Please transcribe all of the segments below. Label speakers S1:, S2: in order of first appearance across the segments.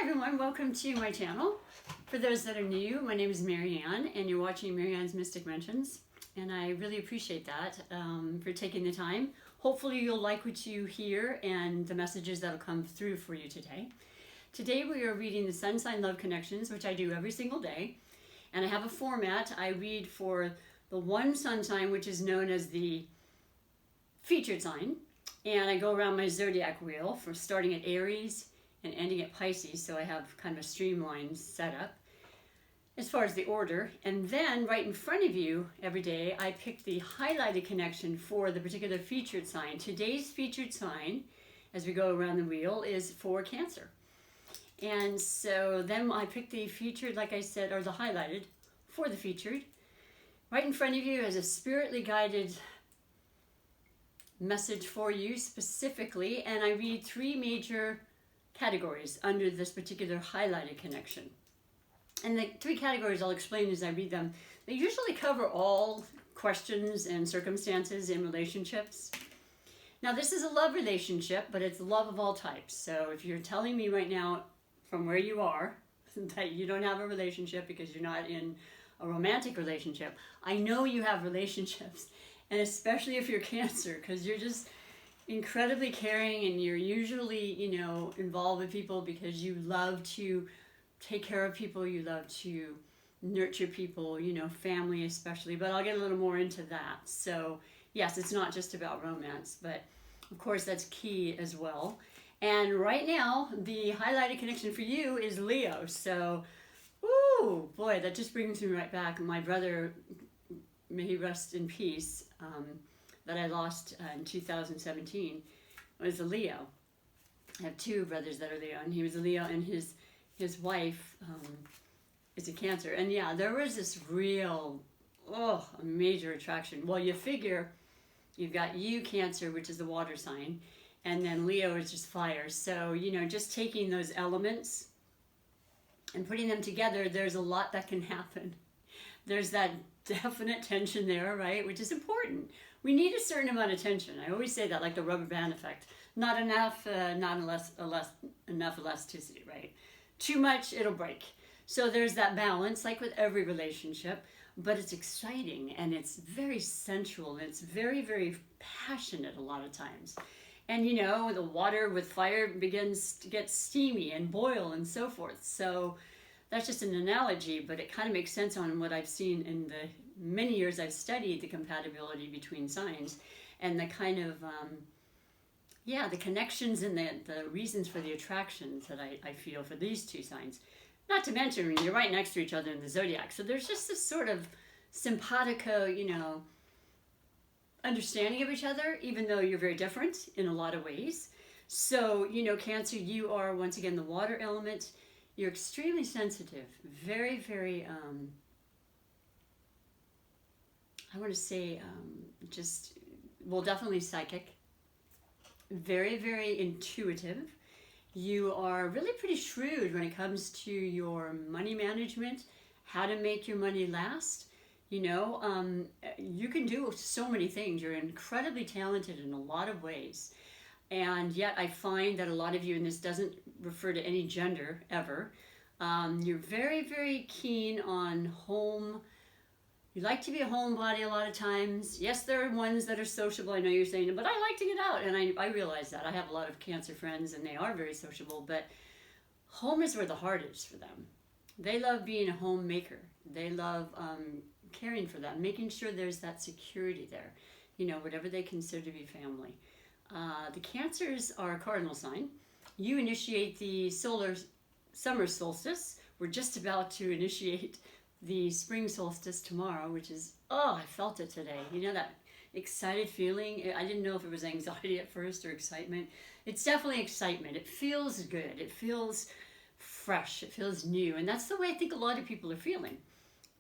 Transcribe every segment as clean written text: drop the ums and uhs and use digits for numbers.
S1: everyone, welcome to my channel. For those that are new, my name is MaryAnne and you're watching MaryAnne's Mystic Mentions, and I really appreciate that for taking the time. Hopefully you'll like what you hear and the messages that will come through for you today. Today we are reading the Sun Sign Love Connections, which I do every single day, and I have a format. I read for the one sun sign, which is known as the featured sign, and I go around my zodiac wheel for starting at Aries and ending at Pisces, so I have kind of a streamlined setup as far as the order. And then right in front of you every day, I pick the highlighted connection for the particular featured sign. Today's featured sign, as we go around the wheel, is for Cancer. And so then I pick the featured, like I said, or the highlighted for the featured. Right in front of you is a spiritly guided message for you specifically, and I read three major categories under this particular highlighted connection. And the three categories I'll explain as I read them. They usually cover all questions and circumstances in relationships. Now this is a love relationship, but it's love of all types. So if you're telling me right now from where you are that you don't have a relationship because you're not in a romantic relationship, I know you have relationships, and especially if you're Cancer, because you're just incredibly caring and you're usually, involved with people because you love to take care of people, you love to nurture people, family especially, but I'll get a little more into that. So yes, it's not just about romance, but of course that's key as well. And right now, the highlighted connection for you is Leo. So, woo, boy, that just brings me right back. My brother, may he rest in peace, that I lost in 2017, was a Leo. I have two brothers that are Leo, and he was a Leo, and his wife is a Cancer. And yeah, there was this real, a major attraction. Well, you figure you've got you, Cancer, which is the water sign, and then Leo is just fire. So, just taking those elements and putting them together, there's a lot that can happen. There's that definite tension there, right? Which is important. We need a certain amount of tension. I always say that, like the rubber band effect. Not enough, enough elasticity, right? Too much, it'll break. So there's that balance, like with every relationship, but it's exciting and it's very sensual and it's very, very passionate a lot of times. And the water with fire begins to get steamy and boil and so forth. So that's just an analogy, but it kind of makes sense on what I've seen in the many years I've studied the compatibility between signs and the kind of, the connections and the reasons for the attractions that I feel for these two signs. Not to mention, you're right next to each other in the zodiac. So there's just this sort of simpatico, understanding of each other, even though you're very different in a lot of ways. So, Cancer, you are, once again, the water element. You're extremely sensitive, very, very, I want to say, definitely psychic, very, very intuitive. You are really pretty shrewd when it comes to your money management, how to make your money last. You can do so many things. You're incredibly talented in a lot of ways. And yet I find that a lot of you, and this doesn't refer to any gender ever, you're very, very keen on home. You like to be a homebody a lot of times. Yes, there are ones that are sociable. I know you're saying, but I like to get out. And I realize that. I have a lot of Cancer friends and they are very sociable, but home is where the heart is for them. They love being a homemaker. They love caring for that, making sure there's that security there, whatever they consider to be family. The Cancers are a cardinal sign. You initiate the summer solstice. We're just about to initiate the spring solstice tomorrow, which is, I felt it today. That excited feeling. I didn't know if it was anxiety at first or excitement. It's definitely excitement. It feels good. It feels fresh. It feels new. And that's the way I think a lot of people are feeling.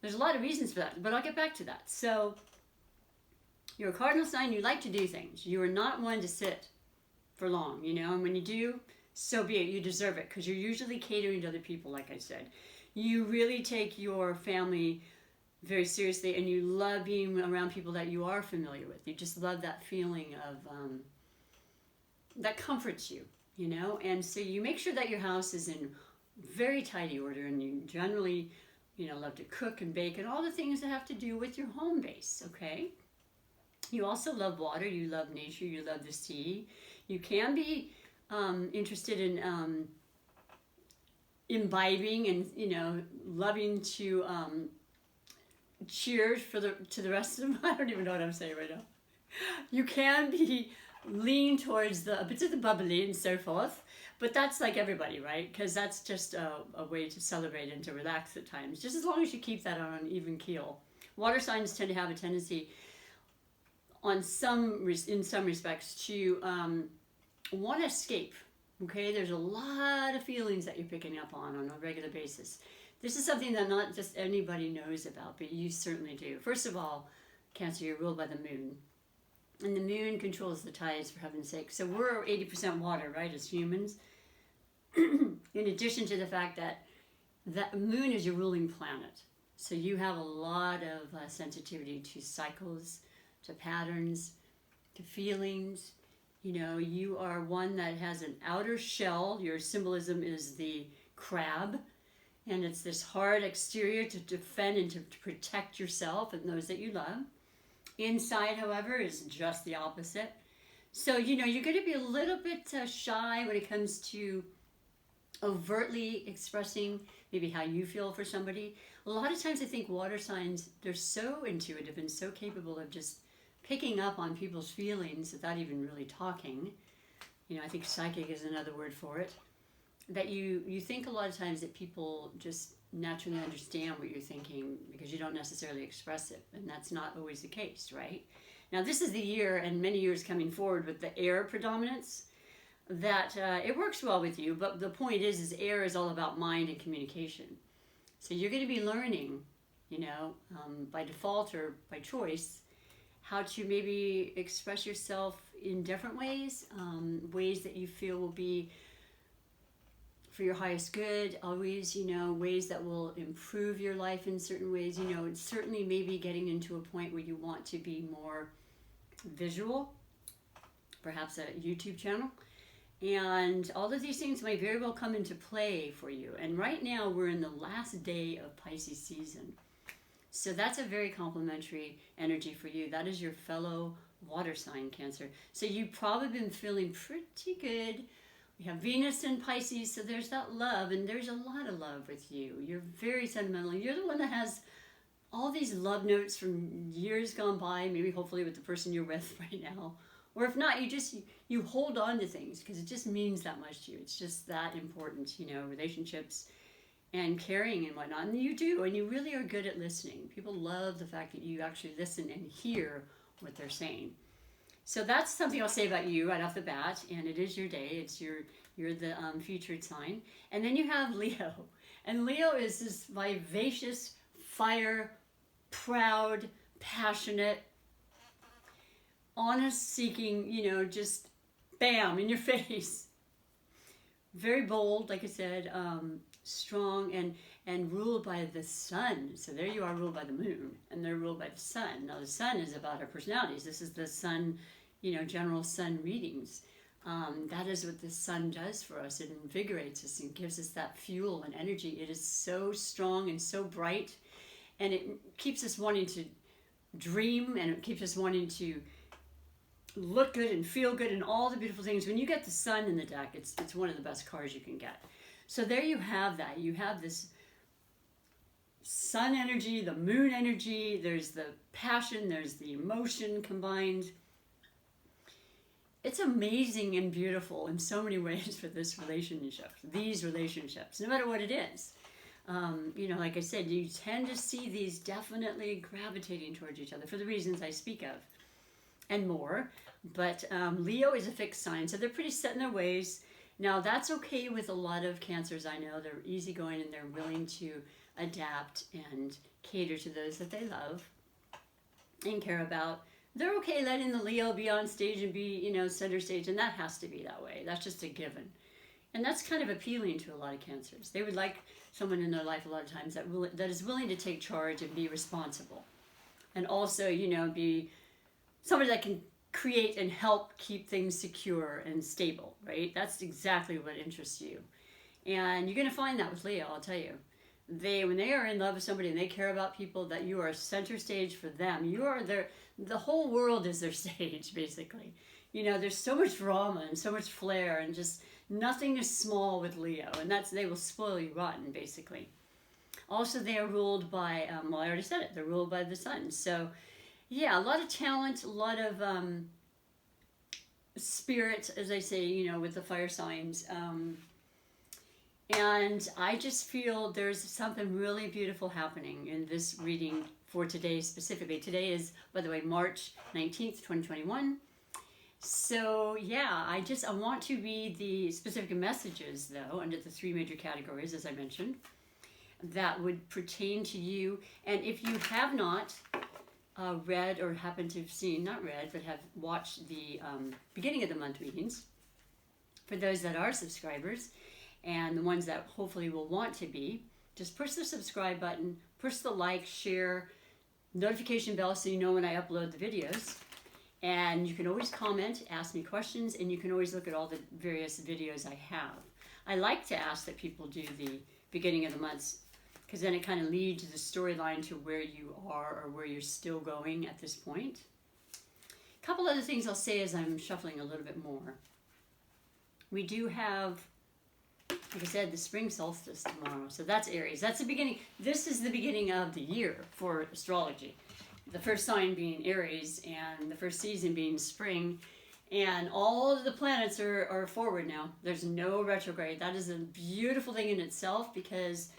S1: There's a lot of reasons for that, but I'll get back to that. So you're a cardinal sign. You like to do things. You are not one to sit for long, and when you do, so be it. You deserve it because you're usually catering to other people, like I said. You really take your family very seriously and you love being around people that you are familiar with. You just love that feeling of, that comforts you, and so you make sure that your house is in very tidy order, and you generally, love to cook and bake and all the things that have to do with your home base, okay? You also love water, you love nature, you love the sea. You can be interested in imbibing and, loving to cheers to the rest of them. I don't even know what I'm saying right now. You can be lean towards a bit of the bubbly and so forth, but that's like everybody, right? Because that's just a way to celebrate and to relax at times, just as long as you keep that on an even keel. Water signs tend to have a tendency in some respects to want to escape, okay? There's a lot of feelings that you're picking up on a regular basis. This is something that not just anybody knows about, but you certainly do. First of all, Cancer, you're ruled by the moon. And the moon controls the tides, for heaven's sake. So we're 80% water, right, as humans. In addition to the fact that the moon is your ruling planet. So you have a lot of sensitivity to cycles, to patterns, to feelings. You are one that has an outer shell. Your symbolism is the crab. And it's this hard exterior to defend and to protect yourself and those that you love. Inside, however, is just the opposite. So, you're going to be a little bit shy when it comes to overtly expressing maybe how you feel for somebody. A lot of times I think water signs, they're so intuitive and so capable of just picking up on people's feelings without even really talking. I think psychic is another word for it. That you think a lot of times that people just naturally understand what you're thinking because you don't necessarily express it, and that's not always the case, right? Now this is the year, and many years coming forward with the air predominance, that it works well with you, but the point is air is all about mind and communication. So you're going to be learning, by default or by choice, how to maybe express yourself in different ways, ways that you feel will be for your highest good, always, ways that will improve your life in certain ways. It's certainly maybe getting into a point where you want to be more visual, perhaps a YouTube channel. And all of these things may very well come into play for you. And right now we're in the last day of Pisces season. So that's a very complimentary energy for you. That is your fellow water sign, Cancer. So you've probably been feeling pretty good. We have Venus in Pisces, so there's that love, and there's a lot of love with you. You're very sentimental. You're the one that has all these love notes from years gone by, maybe hopefully with the person you're with right now. Or if not, you hold on to things because it just means that much to you. It's just that important, relationships and caring and whatnot. And you do, and you really are good at listening. People love the fact that you actually listen and hear what they're saying. So that's something I'll say about you right off the bat, and it is your day. You're the featured sign. And then you have Leo. And Leo is this vivacious, fire, proud, passionate, honest-seeking, just bam, in your face. Very bold, like I said, strong, and ruled by the sun. So there you are, ruled by the moon, and they're ruled by the sun. Now the sun is about our personalities. This is the sun, general sun readings. That is what the sun does for us. It invigorates us and gives us that fuel and energy. It is so strong and so bright, and it keeps us wanting to dream, and it keeps us wanting to look good and feel good and all the beautiful things. When you get the sun in the deck, it's one of the best cards you can get. So there you have that. You have this sun energy, the moon energy, there's the passion, there's the emotion combined. It's amazing and beautiful in so many ways for these relationships, no matter what it is. Like I said, you tend to see these definitely gravitating towards each other for the reasons I speak of and more. But Leo is a fixed sign, so they're pretty set in their ways. Now, that's okay with a lot of Cancers I know. They're easygoing and they're willing to adapt and cater to those that they love and care about. They're okay letting the Leo be on stage and be, center stage, and that has to be that way. That's just a given. And that's kind of appealing to a lot of Cancers. They would like someone in their life a lot of times that is willing to take charge and be responsible. And also, be somebody that can create and help keep things secure and stable, right? That's exactly what interests you. And you're going to find that with Leo, I'll tell you. When they are in love with somebody and they care about people, that you are center stage for them. You are the whole world is their stage, basically. You know, there's so much drama and so much flair, and just nothing is small with Leo, and they will spoil you rotten, basically. Also, they are ruled by, well, I already said it, they're ruled by the sun. So, yeah, a lot of talent, a lot of spirit, as I say, you know, with the fire signs. And I just feel there's something really beautiful happening in this reading for today specifically. Today is, by the way, March 19th, 2021. So, yeah, I want to read the specific messages, though, under the 3 major categories, as I mentioned, that would pertain to you. And if you have not read or happen to have seen, not read, but have watched the beginning of the month readings, for those that are subscribers, and the ones that hopefully will want to be, just push the subscribe button, push the like, share, notification bell so you know when I upload the videos. And you can always comment, ask me questions, and you can always look at all the various videos I have. I like to ask that people do the beginning of the months, because then it kind of leads the storyline to where you are or where you're still going at this point. A couple other things I'll say as I'm shuffling a little bit more. We do have, like I said, the spring solstice tomorrow. So that's Aries. That's the beginning. This is the beginning of the year for astrology. The first sign being Aries and the first season being spring. And all of the planets are forward now. There's no retrograde. That is a beautiful thing in itself because,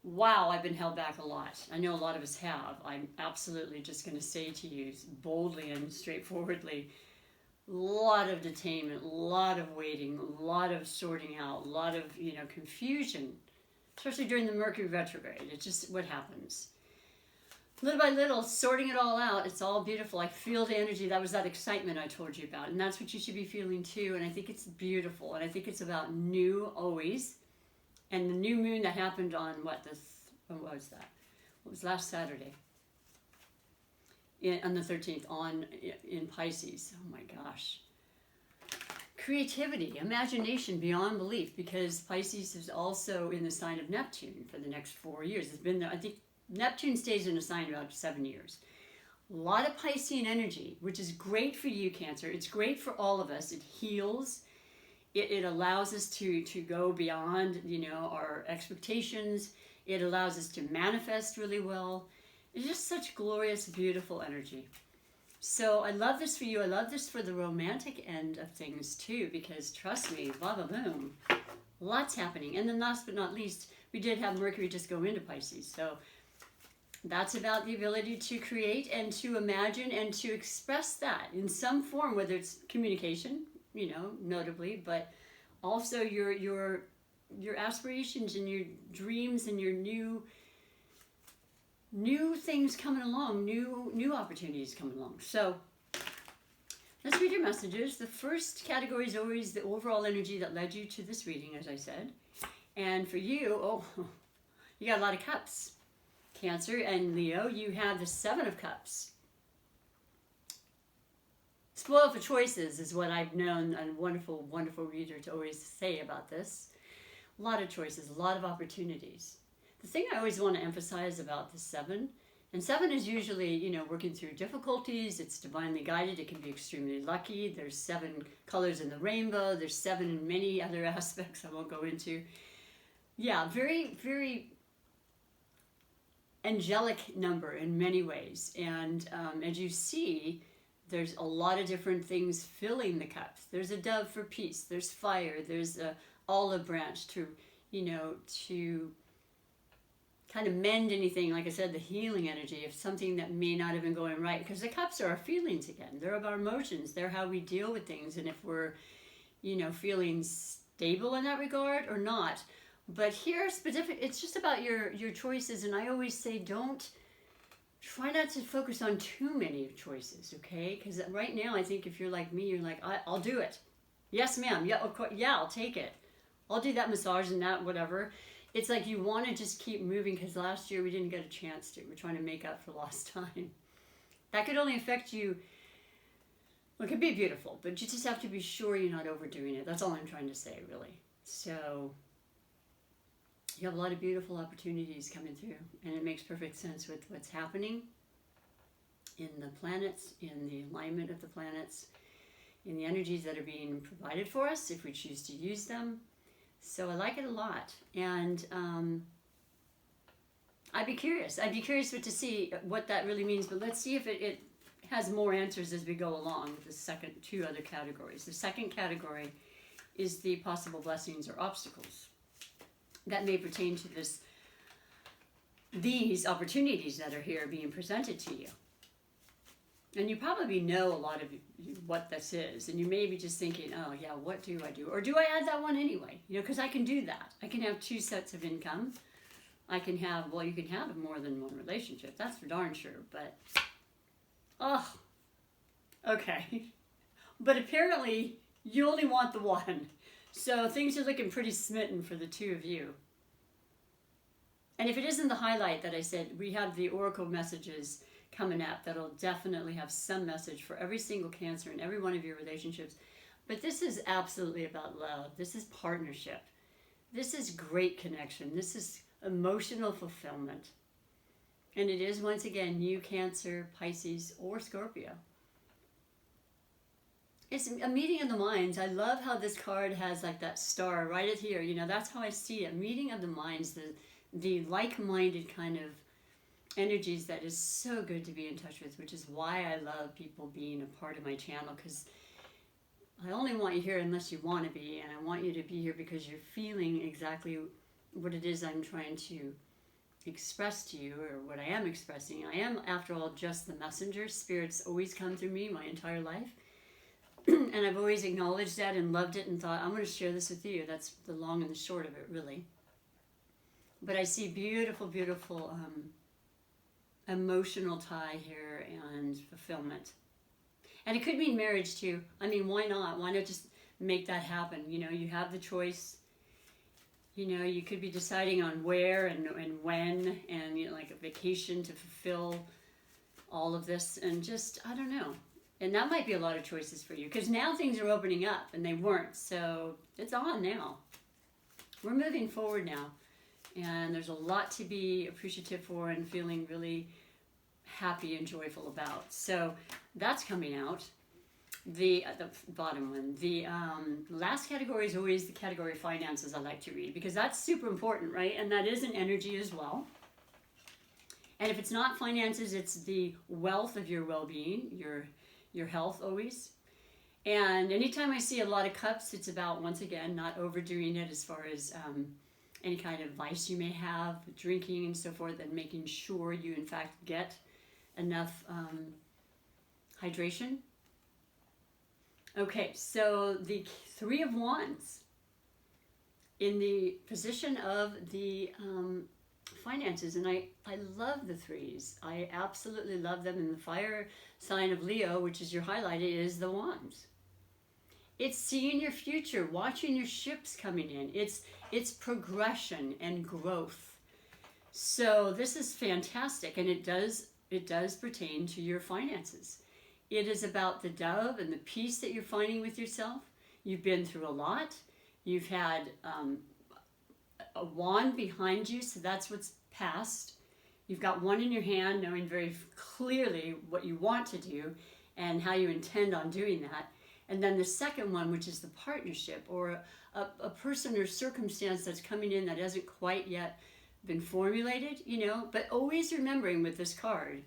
S1: wow, I've been held back a lot. I know a lot of us have. I'm absolutely just going to say to you boldly and straightforwardly, a lot of detainment, a lot of waiting, a lot of sorting out, a lot of, confusion, especially during the Mercury retrograde. It's just what happens. Little by little, sorting it all out, it's all beautiful. I feel the energy. That was that excitement I told you about. And that's what you should be feeling too. And I think it's beautiful. And I think it's about new always. And the new moon that happened on what was that? What was last Saturday? On the 13th, in Pisces. Oh my gosh. Creativity, imagination beyond belief, because Pisces is also in the sign of Neptune for the next 4 years. It's been there, I think Neptune stays in a sign about 7 years. A lot of Piscean energy, which is great for you, Cancer. It's great for all of us. It heals. It allows us to go beyond, our expectations. It allows us to manifest really well. It's just such glorious, beautiful energy. So I love this for you. I love this for the romantic end of things too, because trust me, bada boom, lots happening. And then last but not least, we did have Mercury just go into Pisces. So that's about the ability to create and to imagine and to express that in some form, whether it's communication, notably, but also your aspirations and your dreams and your new things coming along, new opportunities coming along. So let's read your messages. The first category is always the overall energy that led you to this reading, as I said. And for you, you got a lot of cups. Cancer and Leo, you have the 7 of Cups. Spoiled for choices is what I've known a wonderful, wonderful reader to always say about this. A lot of choices, a lot of opportunities. The thing I always want to emphasize about the 7, and 7 is usually, working through difficulties. It's divinely guided. It can be extremely lucky. There's 7 colors in the rainbow. There's 7 in many other aspects I won't go into. Yeah, very, very angelic number in many ways. And as you see, there's a lot of different things filling the cups. There's a dove for peace. There's fire. There's a olive branch to kind of mend anything. Like I said, the healing energy of something that may not have been going right. Because the cups are our feelings again. They're about emotions. They're how we deal with things. And if we're, feeling stable in that regard or not. But here, specific, it's just about your choices. And I always say, try not to focus on too many choices, okay? Because right now, I think if you're like me, you're like, I'll do it. Yes, ma'am. Yeah, of course. Yeah, I'll take it. I'll do that massage and that whatever. It's like you want to just keep moving because last year we didn't get a chance to. We're trying to make up for lost time. That could only affect you. Well, it could be beautiful, but you just have to be sure you're not overdoing it. That's all I'm trying to say, really. So You have a lot of beautiful opportunities coming through, and it makes perfect sense with what's happening in the planets, in the alignment of the planets, in the energies that are being provided for us if we choose to use them. So I like it a lot, and I'd be curious to see what that really means, but let's see if it has more answers as we go along with the second two other categories. The second category is the possible blessings or obstacles that may pertain to these opportunities that are here being presented to you. And you probably know a lot of what this is, and you may be just thinking, oh yeah, what do I do? Or do I add that one anyway? You know, because I can do that. I can have two sets of income. I can have, well, you can have more than one relationship, that's for darn sure, but, oh, okay. But apparently, you only want the one. So things are looking pretty smitten for the two of you. And if it isn't the highlight that I said, we have the oracle messages coming up that'll definitely have some message for every single Cancer in every one of your relationships. But this is absolutely about love. This is partnership. This is great connection. This is emotional fulfillment. And it is, once again, you, Cancer, Pisces, or Scorpio. It's a meeting of the minds. I love how this card has like that star right at here. You know, that's how I see it. Meeting of the minds, the like-minded kind of energies that is so good to be in touch with, which is why I love people being a part of my channel, because I only want you here unless you want to be, and I want you to be here because you're feeling exactly what it is I'm trying to express to you, or what I am expressing. I am, after all, just the messenger. Spirits always come through me my entire life. And I've always acknowledged that and loved it and thought, I'm going to share this with you. That's the long and the short of it, really. But I see beautiful, beautiful emotional tie here and fulfillment. And it could mean marriage too. I mean, why not? Why not just make that happen? You know, you have the choice. You know, you could be deciding on where and when, and, you know, like a vacation to fulfill all of this, and just, I don't know. And that might be a lot of choices for you, because now things are opening up, and they weren't. So it's on now. We're moving forward now. And there's a lot to be appreciative for and feeling really happy and joyful about. So that's coming out. The bottom one. The last category is always the category finances I like to read, because that's super important, right? And that is an energy as well. And if it's not finances, it's the wealth of your well-being, your health always. And anytime I see a lot of cups, it's about, once again, not overdoing it as far as any kind of vice you may have, drinking and so forth, and making sure you, in fact, get enough hydration. Okay, so the Three of Wands in the position of the finances, and I love the threes. I absolutely love them. In the fire sign of Leo, which is your highlighted, is the Wands. It's seeing your future, watching your ships coming in. It's progression and growth. So this is fantastic, and it does pertain to your finances. It is about the dove and the peace that you're finding with yourself. You've been through a lot. You've had a wand behind you, so that's what's past. You've got one in your hand, knowing very clearly what you want to do and how you intend on doing that. And then the second one, which is the partnership, or a person or circumstance that's coming in that hasn't quite yet been formulated, you know, but always remembering with this card,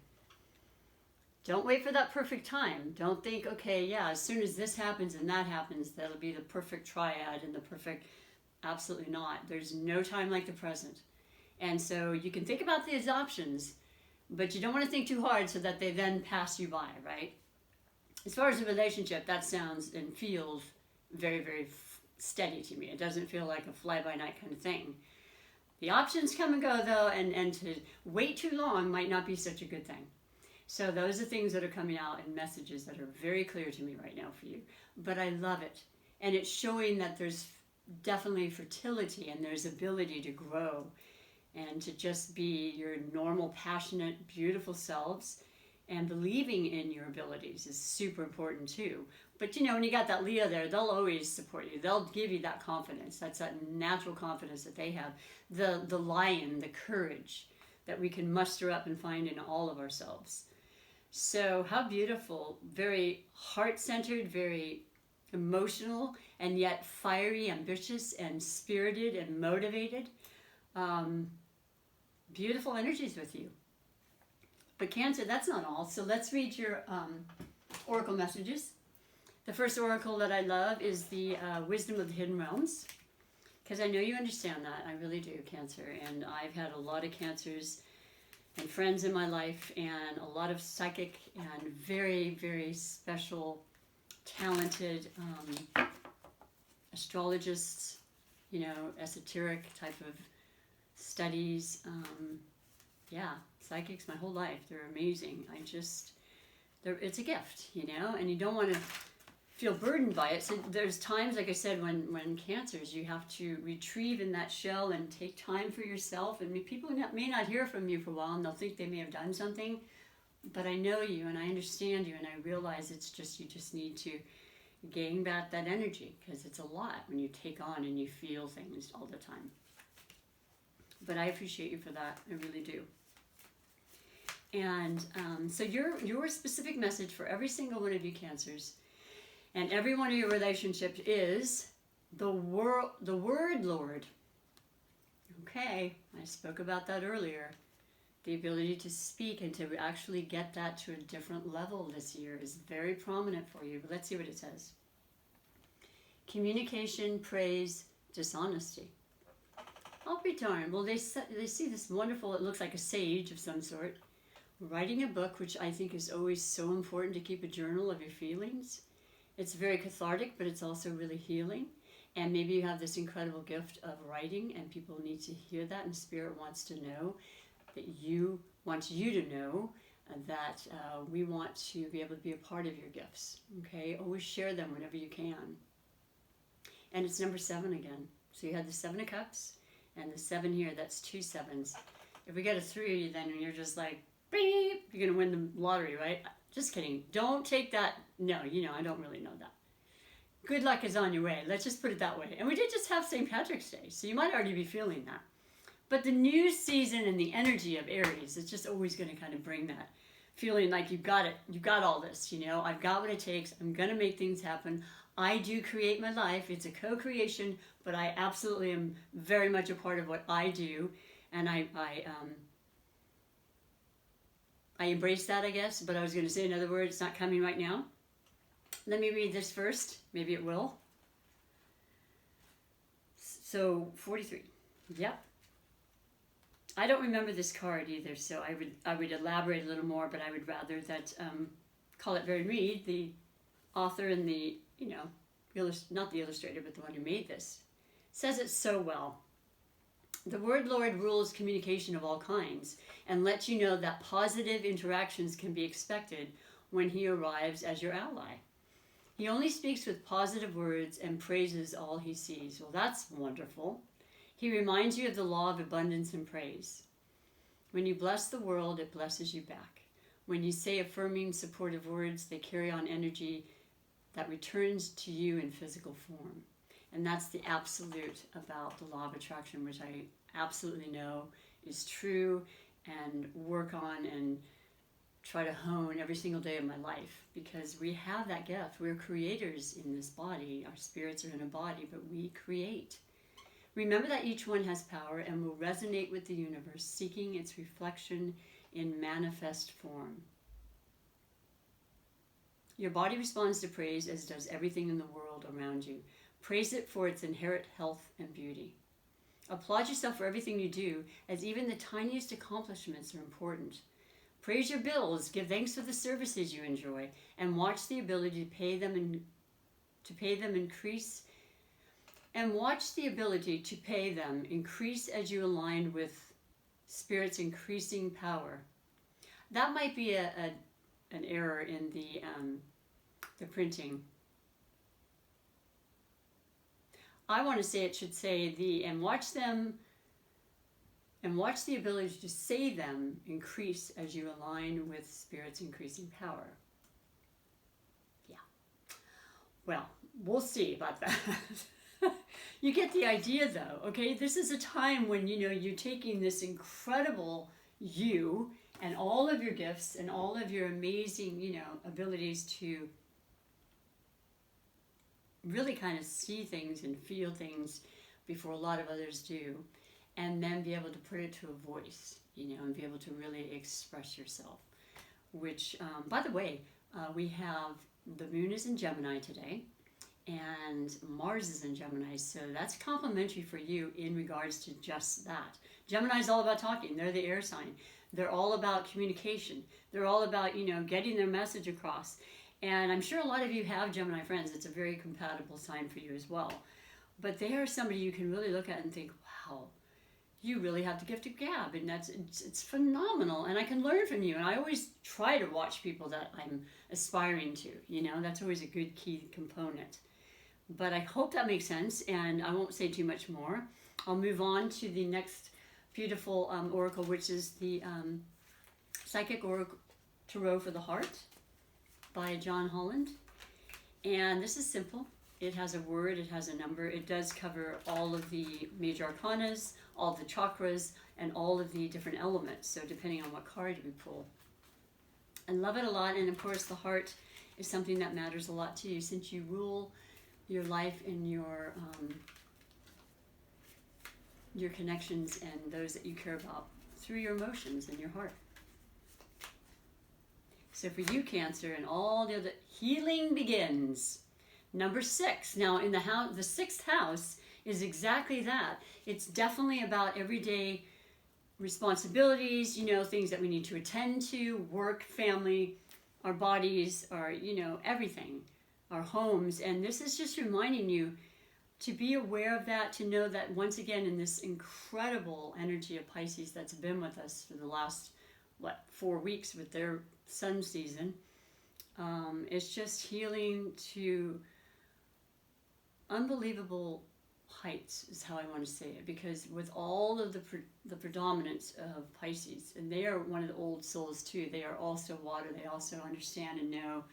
S1: don't wait for that perfect time. Don't think, okay, yeah, as soon as this happens and that happens, that'll be the perfect triad and the perfect, absolutely not. There's no time like the present. And so you can think about these options, but you don't want to think too hard so that they then pass you by, right? As far as a relationship, that sounds and feels very, very steady to me. It doesn't feel like a fly-by-night kind of thing. The options come and go, though, and to wait too long might not be such a good thing. So those are things that are coming out in messages that are very clear to me right now for you. But I love it. And it's showing that there's definitely fertility and there's ability to grow and to just be your normal, passionate, beautiful selves. And believing in your abilities is super important too. But you know, when you got that Leo there, they'll always support you. They'll give you that confidence. That's that natural confidence that they have. The lion, the courage that we can muster up and find in all of ourselves. So how beautiful, very heart-centered, very emotional, and yet fiery, ambitious, and spirited, and motivated. Beautiful energies with you. But Cancer, that's not all. So let's read your oracle messages. The first oracle that I love is the Wisdom of the Hidden Realms, because I know you understand that. I really do, Cancer. And I've had a lot of Cancers and friends in my life, and a lot of psychic and very, very special, talented astrologists, you know, esoteric type of studies. Yeah, psychics my whole life. They're amazing. It's a gift, you know, and you don't want to feel burdened by it. So there's times, like I said, when Cancers, you have to retrieve in that shell and take time for yourself. And people may not hear from you for a while, and they'll think they may have done something, but I know you and I understand you, and I realize it's just, you just need to gain back that energy, because it's a lot when you take on and you feel things all the time. But I appreciate you for that. I really do. And so your specific message for every single one of you Cancers and every one of your relationships is the word Lord. Okay, I spoke about that earlier. The ability to speak and to actually get that to a different level this year is very prominent for you. But let's see what it says. Communication, praise, dishonesty. I'll be darned. Well, they see this wonderful, it looks like a sage of some sort, writing a book, which I think is always so important, to keep a journal of your feelings. It's very cathartic, but it's also really healing. And maybe you have this incredible gift of writing, and people need to hear that, and Spirit wants to know that wants you to know that we want to be able to be a part of your gifts. Okay, always share them whenever you can. And it's number 7 again. So you had the 7 of Cups and the 7 here. That's 2 7s. If we get a 3, then you're just like, beep, you're gonna win the lottery, right? Just kidding. Don't take that. No, you know, I don't really know that. Good luck is on your way. Let's just put it that way. And we did just have St. Patrick's Day, so you might already be feeling that. But the new season and the energy of Aries is just always going to kind of bring that feeling like you've got it. You've got all this, you know. I've got what it takes. I'm going to make things happen. I do create my life. It's a co-creation, but I absolutely am very much a part of what I do. And I embrace that, I guess. But I was going to say another word. It's not coming right now. Let me read this first. Maybe it will. So 43. Yep. I don't remember this card either, so I would elaborate a little more, but I would rather that Colette Baron Reed, the author and the, you know, not the illustrator, but the one who made this, says it so well. The word Lord rules communication of all kinds and lets you know that positive interactions can be expected when he arrives as your ally. He only speaks with positive words and praises all he sees. Well, that's wonderful. He reminds you of the law of abundance and praise. When you bless the world, it blesses you back. When you say affirming, supportive words, they carry on energy that returns to you in physical form. And that's the absolute about the law of attraction, which I absolutely know is true and work on and try to hone every single day of my life, because we have that gift. We're creators in this body. Our spirits are in a body, but we create. Remember that each one has power and will resonate with the universe, seeking its reflection in manifest form. Your body responds to praise, as does everything in the world around you. Praise it for its inherent health and beauty. Applaud yourself for everything you do, as even the tiniest accomplishments are important. Praise your bills, give thanks for the services you enjoy, and watch the ability to pay them increase. And watch the ability to pay them increase as you align with Spirit's increasing power. That might be an error in the printing. I want to say it should say and watch the ability to say them increase as you align with Spirit's increasing power. Yeah. Well, we'll see about that. You get the idea though, okay? This is a time when, you're taking this incredible you and all of your gifts and all of your amazing, abilities to really kind of see things and feel things before a lot of others do, and then be able to put it to a voice, and be able to really express yourself. Which, by the way, we have the moon is in Gemini today, and Mars is in Gemini, so that's complimentary for you in regards to just that. Gemini is all about talking. They're the air sign. They're all about communication. They're all about, getting their message across. And I'm sure a lot of you have Gemini friends. It's a very compatible sign for you as well. But they are somebody you can really look at and think, wow, you really have the gift of gab, and it's phenomenal, and I can learn from you. And I always try to watch people that I'm aspiring to, that's always a good key component. But I hope that makes sense, and I won't say too much more. I'll move on to the next beautiful oracle, which is the Psychic Oracle Tarot for the Heart by John Holland. And this is simple. It has a word, it has a number. It does cover all of the major arcanas, all the chakras, and all of the different elements. So depending on what card we pull. I love it a lot. And of course, the heart is something that matters a lot to you, since you rule your life and your connections and those that you care about through your emotions and your heart. So for you, Cancer, and all the other, healing begins. Number 6. Now, in the house, the 6th house is exactly that. It's definitely about everyday responsibilities, things that we need to attend to, work, family, our bodies, our, everything, our homes. And this is just reminding you to be aware of that, to know that once again, in this incredible energy of Pisces that's been with us for the last, 4 weeks with their sun season, it's just healing to unbelievable heights, is how I want to say it, because with all of the predominance of Pisces, and they are one of the old souls too, they are also water, they also understand and know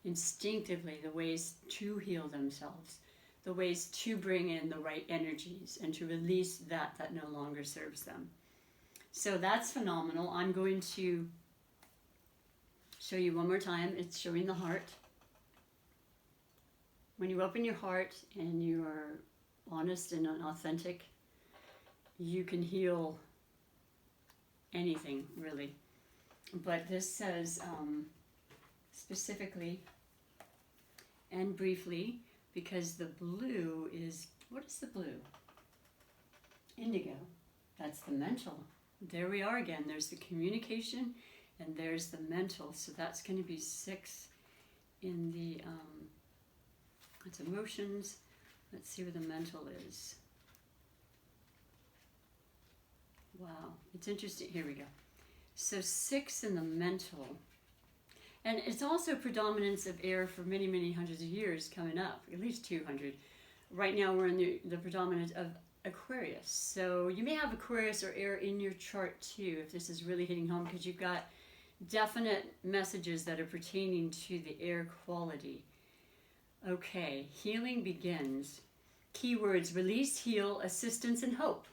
S1: instinctively the ways to heal themselves, the ways to bring in the right energies and to release that no longer serves them. So that's phenomenal. I'm going to show you one more time. It's showing the heart. When you open your heart and you are honest and authentic, you can heal anything, really. But this says specifically and briefly, because the blue is, what is the blue? Indigo. That's the mental. There we are again. There's the communication and there's the mental. So that's going to be 6 in the, it's emotions. Let's see where the mental is. Wow, it's interesting. Here we go. So 6 in the mental. And it's also predominance of air for many, many hundreds of years coming up, at least 200. Right now we're in the predominance of Aquarius. So you may have Aquarius or air in your chart too, if this is really hitting home, because you've got definite messages that are pertaining to the air quality. Okay, healing begins. Keywords: release, heal, assistance, and hope.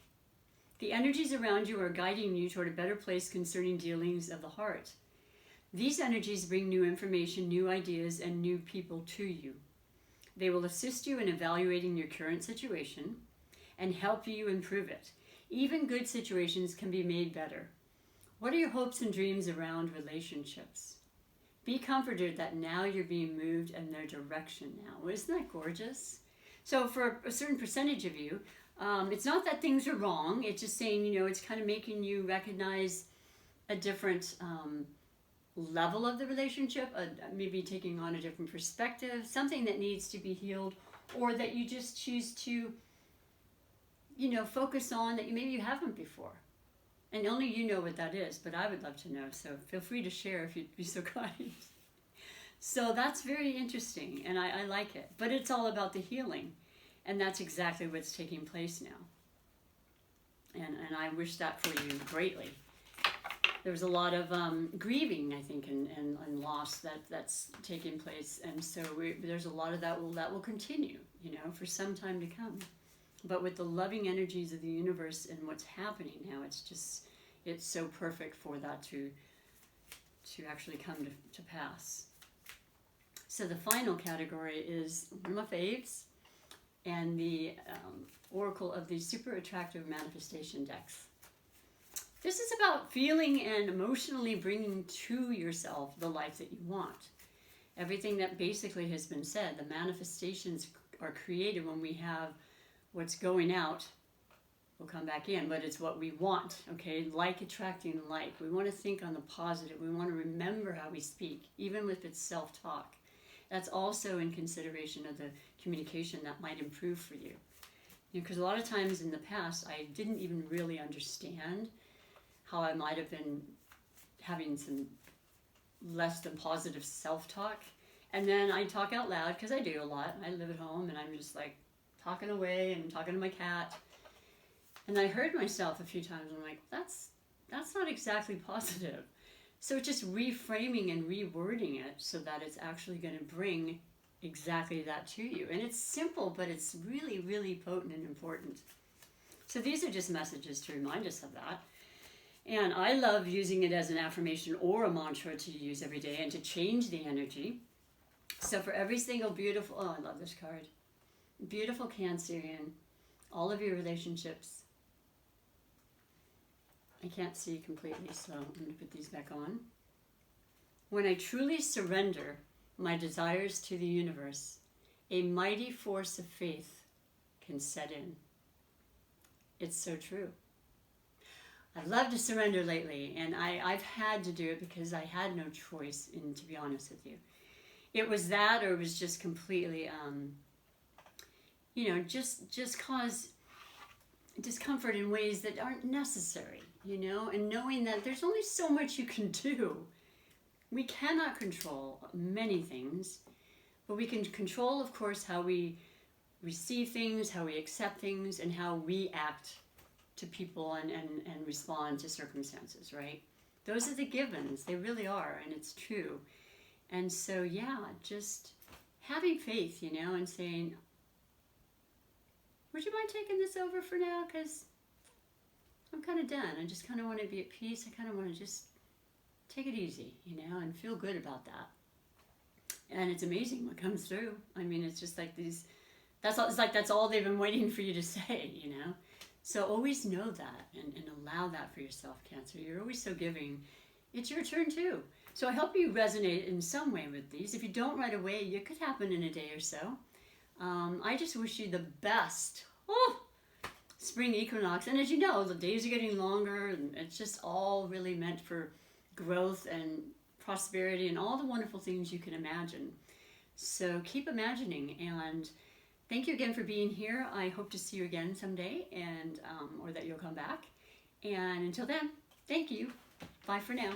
S1: The energies around you are guiding you toward a better place concerning dealings of the heart. These energies bring new information, new ideas, and new people to you. They will assist you in evaluating your current situation and help you improve it. Even good situations can be made better. What are your hopes and dreams around relationships? Be comforted that now you're being moved in their direction now. Isn't that gorgeous? So for a certain percentage of you, it's not that things are wrong. It's just saying, it's kind of making you recognize a different level of the relationship, maybe taking on a different perspective, something that needs to be healed, or that you just choose to, focus on that maybe you haven't before. And only you know what that is, but I would love to know. So feel free to share if you'd be so kind. So that's very interesting, and I like it. But it's all about the healing, and that's exactly what's taking place now. And I wish that for you greatly. there was a lot of grieving, I think, and loss that's taking place, and so there's a lot of that will continue, for some time to come. But with the loving energies of the universe and what's happening now, it's so perfect for that to actually come to pass. So the final category is one of my faves, and the Oracle of the Super Attractive Manifestation Decks. This is about feeling and emotionally bringing to yourself the life that you want. Everything that basically has been said, the manifestations are created when we have what's going out will come back in, but it's what we want, okay? Like attracting like. We want to think on the positive. We want to remember how we speak, even if it's self-talk. That's also in consideration of the communication that might improve for you. Because a lot of times in the past, I didn't even really understand how I might have been having some less than positive self-talk. And then I talk out loud, because I do a lot. I live at home, and I'm just like talking away and talking to my cat. And I heard myself a few times, and I'm like, that's not exactly positive. So just reframing and rewording it so that it's actually going to bring exactly that to you. And it's simple, but it's really, really potent and important. So these are just messages to remind us of that. And I love using it as an affirmation or a mantra to use every day and to change the energy. So for every single beautiful, oh, I love this card. Beautiful Cancerian, all of your relationships. I can't see completely, so I'm going to put these back on. When I truly surrender my desires to the universe, a mighty force of faith can set in. It's so true. I've loved to surrender lately, and I've had to do it because I had no choice, and to be honest with you. It was that, or it was just completely, just cause discomfort in ways that aren't necessary, and knowing that there's only so much you can do. We cannot control many things, but we can control, of course, how we receive things, how we accept things, and how we act to people and respond to circumstances, right? Those are the givens. They really are, and it's true. And so, yeah, just having faith, and saying, would you mind taking this over for now? Because I'm kind of done. I just kind of want to be at peace. I kind of want to just take it easy, and feel good about that. And it's amazing what comes through. I mean, it's just like that's all they've been waiting for you to say, So always know that and allow that for yourself, Cancer. You're always so giving. It's your turn too. So I hope you resonate in some way with these. If you don't right away, it could happen in a day or so. I just wish you the best. Spring equinox. And as you know, the days are getting longer, and it's just all really meant for growth and prosperity and all the wonderful things you can imagine. So keep imagining, and thank you again for being here. I hope to see you again someday, and or that you'll come back. And until then, thank you. Bye for now.